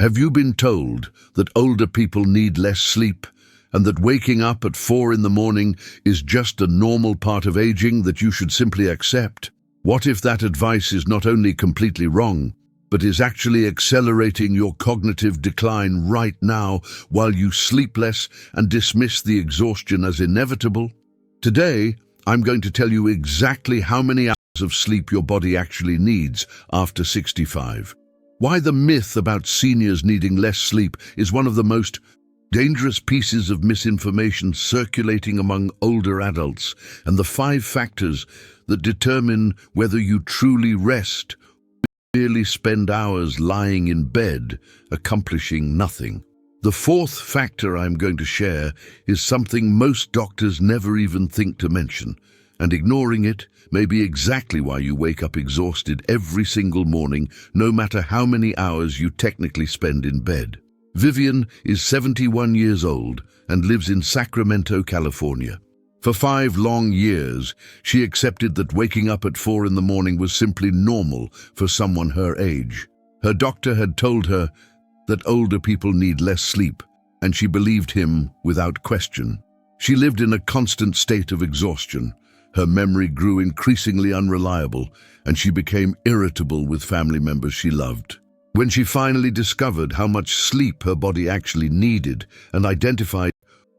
Have you been told that older people need less sleep and that waking up at 4 in the morning is just a normal part of aging that you should simply accept? What if that advice is not only completely wrong, but is actually accelerating your cognitive decline right now while you sleep less and dismiss the exhaustion as inevitable? Today, I'm going to tell you exactly how many hours of sleep your body actually needs after 65. Why the myth about seniors needing less sleep is one of the most dangerous pieces of misinformation circulating among older adults, and the 5 factors that determine whether you truly rest or merely spend hours lying in bed, accomplishing nothing. The 4th factor I'm going to share is something most doctors never even think to mention, and ignoring it may be exactly why you wake up exhausted every single morning, no matter how many hours you technically spend in bed. Vivian is 71 years old and lives in Sacramento, California. For 5 long years, she accepted that waking up at 4 in the morning was simply normal for someone her age. Her doctor had told her that older people need less sleep, and she believed him without question. She lived in a constant state of exhaustion. Her memory grew increasingly unreliable, and she became irritable with family members she loved. When she finally discovered how much sleep her body actually needed and identified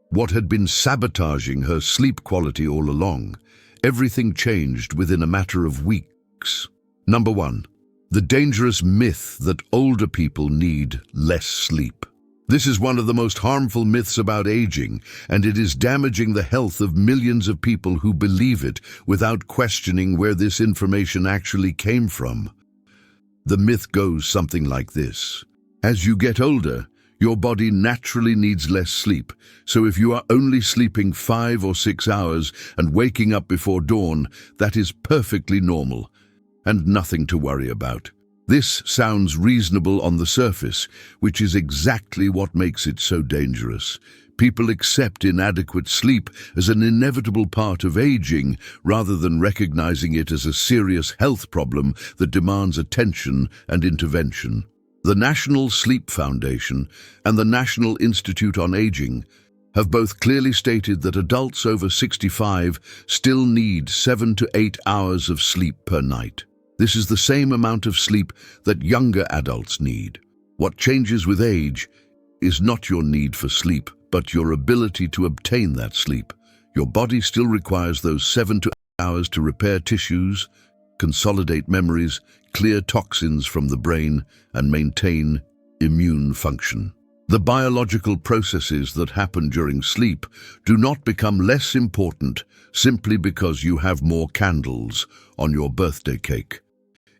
what had been sabotaging her sleep quality all along, everything changed within a matter of weeks. Number 1. The dangerous myth that older people need less sleep. This is one of the most harmful myths about aging, and it is damaging the health of millions of people who believe it without questioning where this information actually came from. The myth goes something like this. As you get older, your body naturally needs less sleep, so if you are only sleeping 5 or 6 hours and waking up before dawn, that is perfectly normal and nothing to worry about. This sounds reasonable on the surface, which is exactly what makes it so dangerous. People accept inadequate sleep as an inevitable part of aging rather than recognizing it as a serious health problem that demands attention and intervention. The National Sleep Foundation and the National Institute on Aging have both clearly stated that adults over 65 still need 7 to 8 hours of sleep per night. This is the same amount of sleep that younger adults need. What changes with age is not your need for sleep, but your ability to obtain that sleep. Your body still requires those 7 to 8 hours to repair tissues, consolidate memories, clear toxins from the brain, and maintain immune function. The biological processes that happen during sleep do not become less important simply because you have more candles on your birthday cake.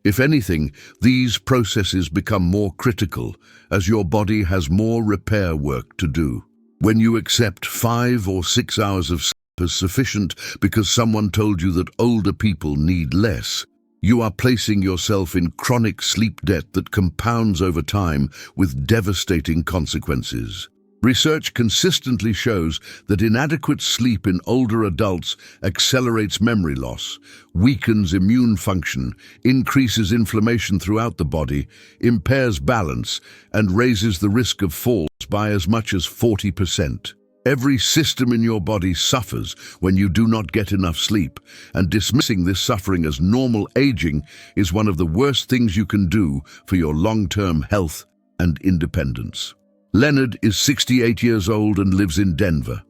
If anything, these processes become more critical as your body has more repair work to do. When you accept 5 or 6 hours of sleep as sufficient because someone told you that older people need less, you are placing yourself in chronic sleep debt that compounds over time with devastating consequences. Research consistently shows that inadequate sleep in older adults accelerates memory loss, weakens immune function, increases inflammation throughout the body, impairs balance, and raises the risk of falls by as much as 40%. Every system in your body suffers when you do not get enough sleep, and dismissing this suffering as normal aging is one of the worst things you can do for your long-term health and independence. Leonard is 68 years old and lives in Denver.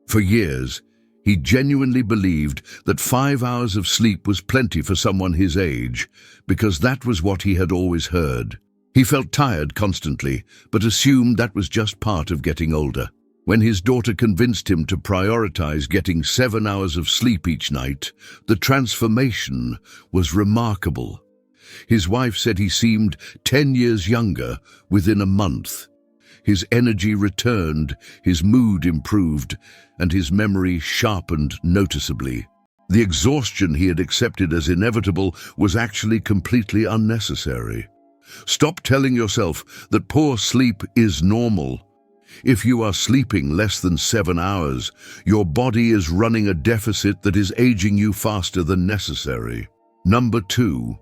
For years, he genuinely believed that 5 hours of sleep was plenty for someone his age, because that was what he had always heard. He felt tired constantly, but assumed that was just part of getting older. When his daughter convinced him to prioritize getting 7 hours of sleep each night, the transformation was remarkable. His wife said he seemed 10 years younger within a month. His energy returned, his mood improved, and his memory sharpened noticeably. The exhaustion he had accepted as inevitable was actually completely unnecessary. Stop telling yourself that poor sleep is normal. If you are sleeping less than 7 hours, your body is running a deficit that is aging you faster than necessary. Number 2.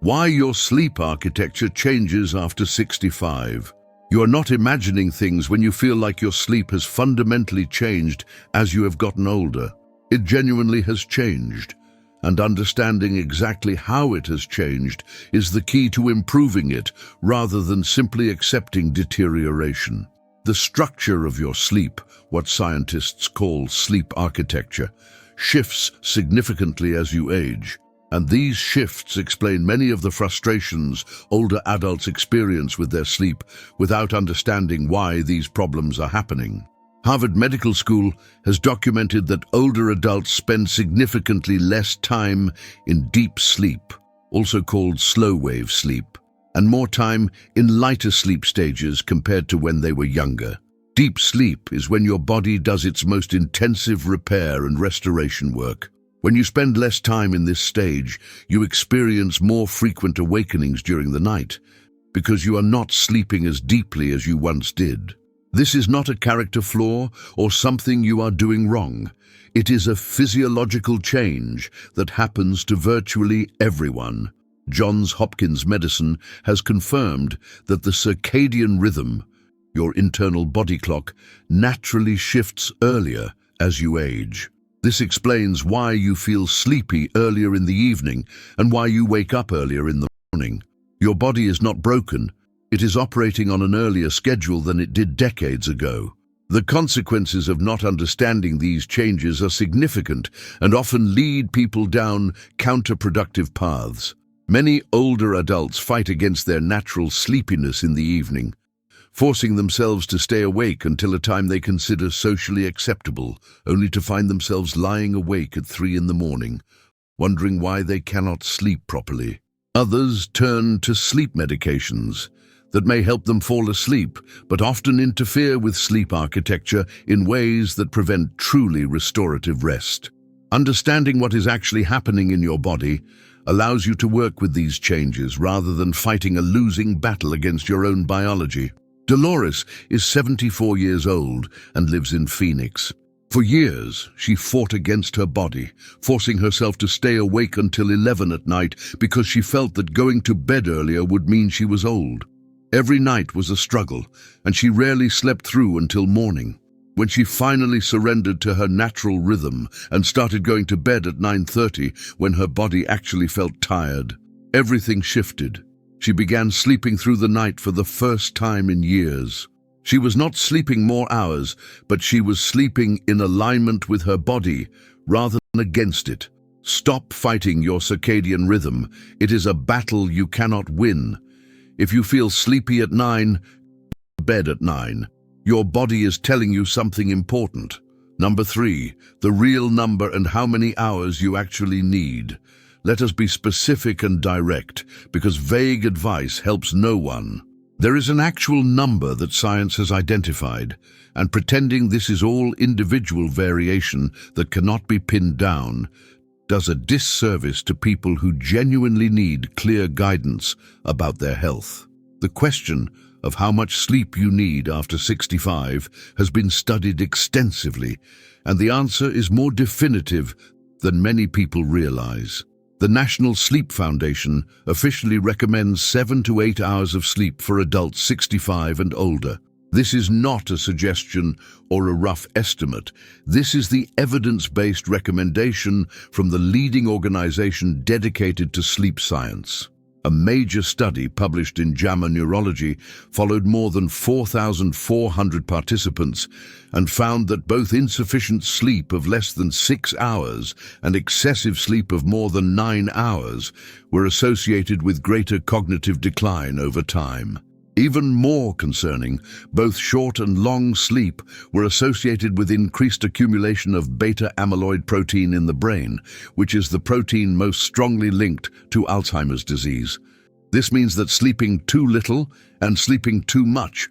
Why your sleep architecture changes after 65. You are not imagining things when you feel like your sleep has fundamentally changed as you have gotten older. It genuinely has changed, and understanding exactly how it has changed is the key to improving it rather than simply accepting deterioration. The structure of your sleep, what scientists call sleep architecture, shifts significantly as you age, and these shifts explain many of the frustrations older adults experience with their sleep without understanding why these problems are happening. Harvard Medical School has documented that older adults spend significantly less time in deep sleep, also called slow-wave sleep, and more time in lighter sleep stages compared to when they were younger. Deep sleep is when your body does its most intensive repair and restoration work. When you spend less time in this stage, you experience more frequent awakenings during the night because you are not sleeping as deeply as you once did. This is not a character flaw or something you are doing wrong. It is a physiological change that happens to virtually everyone. Johns Hopkins medicine has confirmed that the circadian rhythm, your internal body clock, naturally shifts earlier as you age. This explains why you feel sleepy earlier in the evening and why you wake up earlier in the morning. Your body is not broken. It is operating on an earlier schedule than it did decades ago. The consequences of not understanding these changes are significant and often lead people down counterproductive paths. Many older adults fight against their natural sleepiness in the evening, forcing themselves to stay awake until a time they consider socially acceptable, only to find themselves lying awake at 3 in the morning, wondering why they cannot sleep properly. Others turn to sleep medications that may help them fall asleep, but often interfere with sleep architecture in ways that prevent truly restorative rest. Understanding what is actually happening in your body allows you to work with these changes rather than fighting a losing battle against your own biology. Dolores is 74 years old and lives in Phoenix. For years, she fought against her body, forcing herself to stay awake until 11 at night because she felt that going to bed earlier would mean she was old. Every night was a struggle, and she rarely slept through until morning. When she finally surrendered to her natural rhythm and started going to bed at 9:30 when her body actually felt tired, everything shifted. She began sleeping through the night for the first time in years. She was not sleeping more hours, but she was sleeping in alignment with her body rather than against it. Stop fighting your circadian rhythm. It is a battle you cannot win. If you feel sleepy at 9, go to bed at 9. Your body is telling you something important. Number 3, the real number and how many hours you actually need. Let us be specific and direct, because vague advice helps no one. There is an actual number that science has identified, and pretending this is all individual variation that cannot be pinned down does a disservice to people who genuinely need clear guidance about their health. The question of how much sleep you need after 65 has been studied extensively, and the answer is more definitive than many people realize. The National Sleep Foundation officially recommends 7 to 8 hours of sleep for adults 65 and older. This is not a suggestion or a rough estimate. This is the evidence-based recommendation from the leading organization dedicated to sleep science. A major study published in JAMA Neurology followed more than 4,400 participants and found that both insufficient sleep of less than 6 hours and excessive sleep of more than 9 hours were associated with greater cognitive decline over time. Even more concerning, both short and long sleep were associated with increased accumulation of beta-amyloid protein in the brain, which is the protein most strongly linked to Alzheimer's disease. This means that sleeping too little and sleeping too much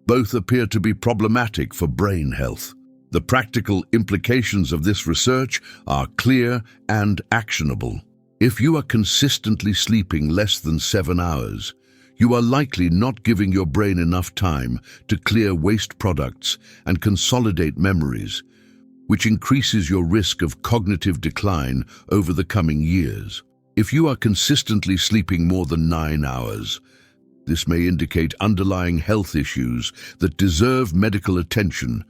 both appear to be problematic for brain health. The practical implications of this research are clear and actionable. If you are consistently sleeping less than 7 hours, you are likely not giving your brain enough time to clear waste products and consolidate memories, which increases your risk of cognitive decline over the coming years. If you are consistently sleeping more than 9 hours, This may indicate underlying health issues that deserve medical attention,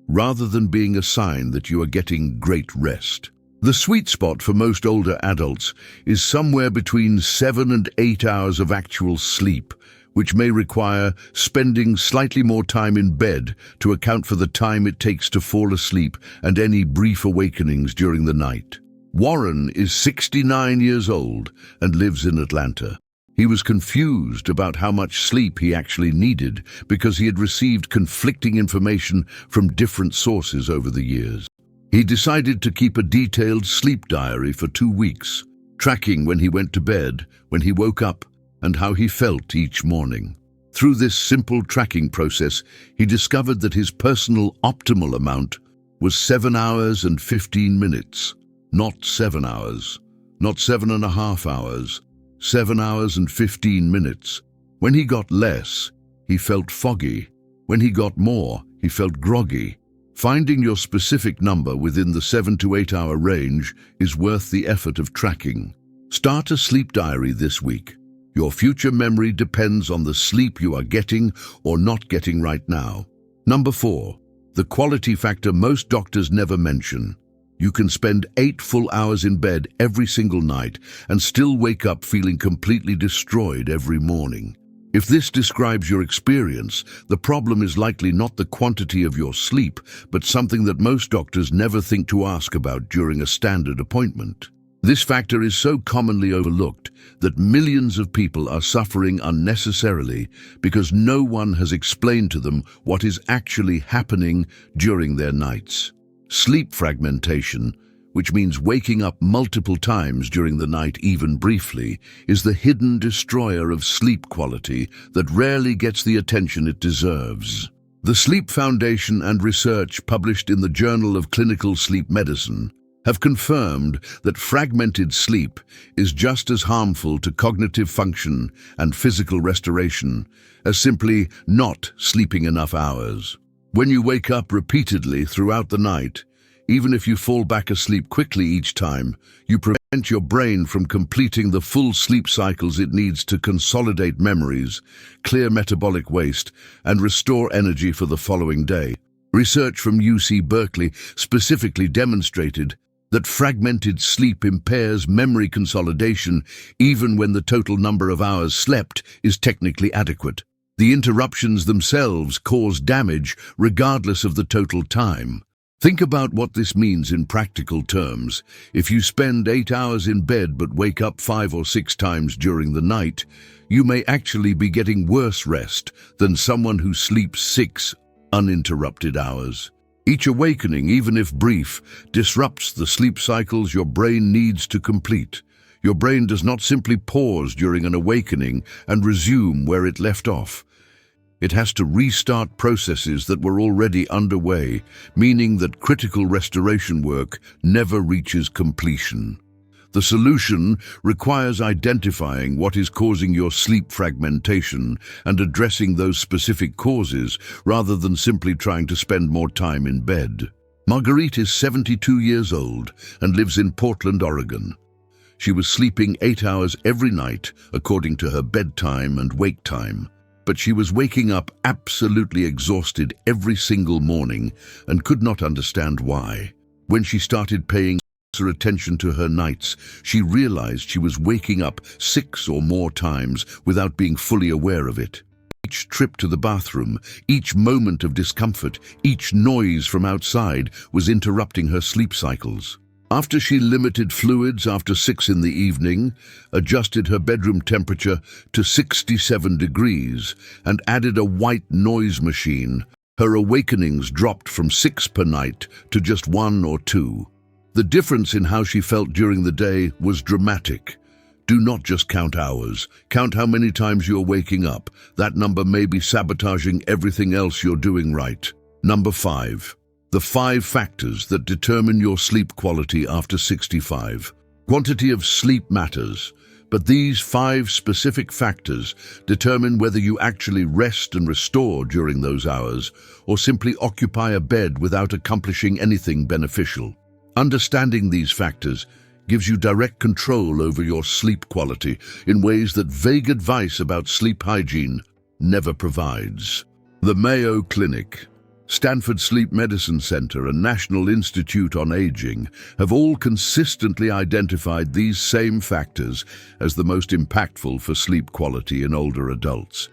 rather than being a sign that you are getting great rest. The sweet spot for most older adults is somewhere between 7 and 8 hours of actual sleep, which may require spending slightly more time in bed to account for the time it takes to fall asleep and any brief awakenings during the night. Warren is 69 years old and lives in Atlanta. He was confused about how much sleep he actually needed because he had received conflicting information from different sources over the years. He decided to keep a detailed sleep diary for 2 weeks, tracking when he went to bed, when he woke up, and how he felt each morning. Through this simple tracking process, he discovered that his personal optimal amount was 7 hours and 15 minutes. Not 7 hours, not 7.5 hours, 7 hours and 15 minutes. When he got less, he felt foggy. When he got more, he felt groggy. Finding your specific number within the 7 to 8 hour range is worth the effort of tracking. Start a sleep diary this week. Your future memory depends on the sleep you are getting or not getting right now. Number 4, the quality factor most doctors never mention. You can spend 8 full hours in bed every single night and still wake up feeling completely destroyed every morning. If this describes your experience, the problem is likely not the quantity of your sleep, but something that most doctors never think to ask about during a standard appointment. This factor is so commonly overlooked that millions of people are suffering unnecessarily because no one has explained to them what is actually happening during their nights. Sleep fragmentation, which means waking up multiple times during the night even briefly, is the hidden destroyer of sleep quality that rarely gets the attention it deserves. The Sleep Foundation and research published in the Journal of Clinical Sleep Medicine have confirmed that fragmented sleep is just as harmful to cognitive function and physical restoration as simply not sleeping enough hours. When you wake up repeatedly throughout the night, even if you fall back asleep quickly each time, you prevent your brain from completing the full sleep cycles it needs to consolidate memories, clear metabolic waste, and restore energy for the following day. Research from UC Berkeley specifically demonstrated that fragmented sleep impairs memory consolidation even when the total number of hours slept is technically adequate. The interruptions themselves cause damage regardless of the total time. Think about what this means in practical terms. If you spend 8 hours in bed but wake up 5 or 6 times during the night, you may actually be getting worse rest than someone who sleeps 6 uninterrupted hours. Each awakening, even if brief, disrupts the sleep cycles your brain needs to complete. Your brain does not simply pause during an awakening and resume where it left off. It has to restart processes that were already underway, meaning that critical restoration work never reaches completion. The solution requires identifying what is causing your sleep fragmentation and addressing those specific causes rather than simply trying to spend more time in bed. Marguerite is 72 years old and lives in Portland, Oregon. She was sleeping 8 hours every night according to her bedtime and wake time. But she was waking up absolutely exhausted every single morning and could not understand why. When she started paying closer attention to her nights, she realized she was waking up 6 or more times without being fully aware of it. Each trip to the bathroom, each moment of discomfort, each noise from outside was interrupting her sleep cycles. After she limited fluids after 6 in the evening, adjusted her bedroom temperature to 67 degrees, and added a white noise machine, her awakenings dropped from 6 per night to just 1 or 2. The difference in how she felt during the day was dramatic. Do not just count hours. Count how many times you're waking up. That number may be sabotaging everything else you're doing right. Number 5. The 5 factors that determine your sleep quality after 65. Quantity of sleep matters, but these 5 specific factors determine whether you actually rest and restore during those hours or simply occupy a bed without accomplishing anything beneficial. Understanding these factors gives you direct control over your sleep quality in ways that vague advice about sleep hygiene never provides. The Mayo Clinic, Stanford Sleep Medicine Center, and National Institute on Aging have all consistently identified these same factors as the most impactful for sleep quality in older adults.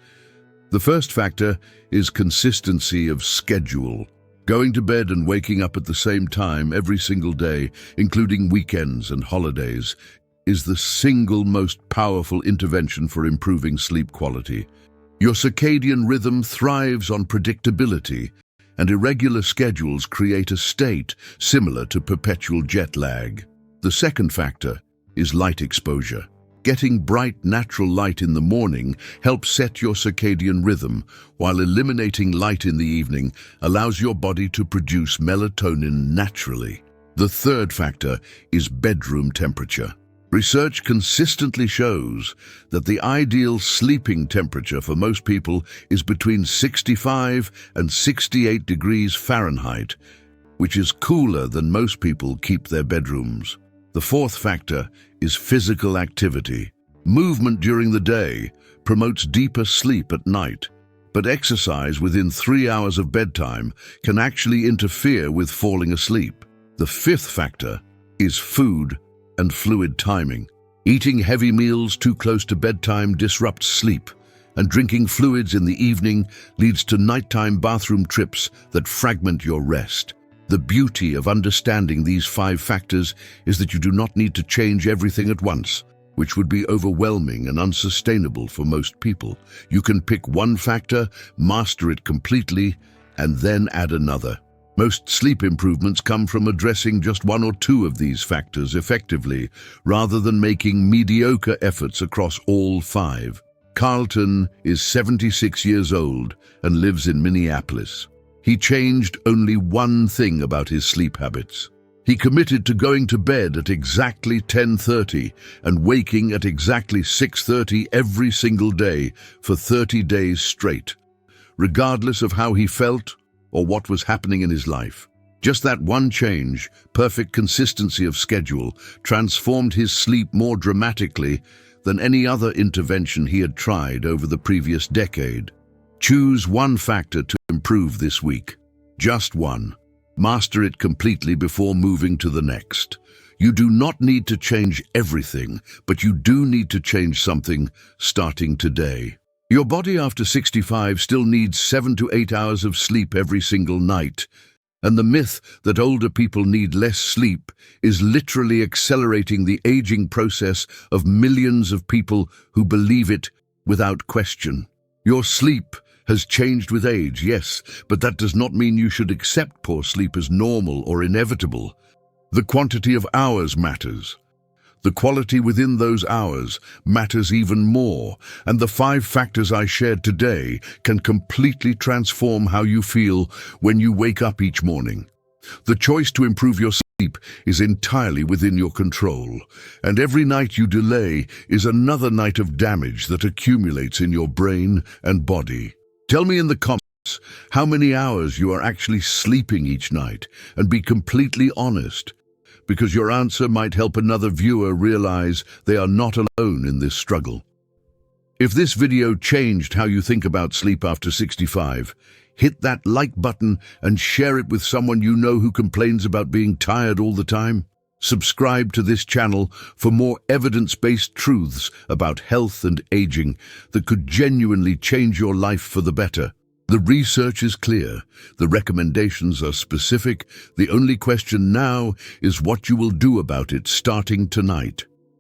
The first factor is consistency of schedule. Going to bed and waking up at the same time every single day, including weekends and holidays, is the single most powerful intervention for improving sleep quality. Your circadian rhythm thrives on predictability, and irregular schedules create a state similar to perpetual jet lag. The second factor is light exposure. Getting bright, natural light in the morning helps set your circadian rhythm, while eliminating light in the evening allows your body to produce melatonin naturally. The third factor is bedroom temperature. Research consistently shows that the ideal sleeping temperature for most people is between 65 and 68 degrees Fahrenheit, which is cooler than most people keep their bedrooms. The fourth factor is physical activity. Movement during the day promotes deeper sleep at night, but exercise within 3 hours of bedtime can actually interfere with falling asleep. The fifth factor is food and fluid timing. Eating heavy meals too close to bedtime disrupts sleep, and drinking fluids in the evening leads to nighttime bathroom trips that fragment your rest. The beauty of understanding these 5 factors is that you do not need to change everything at once, which would be overwhelming and unsustainable for most people. You can pick one factor, master it completely, and then add another. Most sleep improvements come from addressing just 1 or 2 of these factors effectively, rather than making mediocre efforts across all 5. Carlton is 76 years old and lives in Minneapolis. He changed only one thing about his sleep habits. He committed to going to bed at exactly 10:30 and waking at exactly 6:30 every single day for 30 days straight, regardless of how he felt or what was happening in his life. Just that one change, perfect consistency of schedule, transformed his sleep more dramatically than any other intervention he had tried over the previous decade. Choose one factor to improve this week. Just one. Master it completely before moving to the next. You do not need to change everything, but you do need to change something starting today. Your body after 65 still needs 7 to 8 hours of sleep every single night, and the myth that older people need less sleep is literally accelerating the aging process of millions of people who believe it without question. Your sleep has changed with age, yes, but that does not mean you should accept poor sleep as normal or inevitable. The quantity of hours matters. The quality within those hours matters even more, and the 5 factors I shared today can completely transform how you feel when you wake up each morning. The choice to improve your sleep is entirely within your control, and every night you delay is another night of damage that accumulates in your brain and body. Tell me in the comments how many hours you are actually sleeping each night, and be completely honest, because your answer might help another viewer realize they are not alone in this struggle. If this video changed how you think about sleep after 65, hit that like button and share it with someone you know who complains about being tired all the time. Subscribe to this channel for more evidence-based truths about health and aging that could genuinely change your life for the better. The research is clear, the recommendations are specific, the only question now is what you will do about it starting tonight.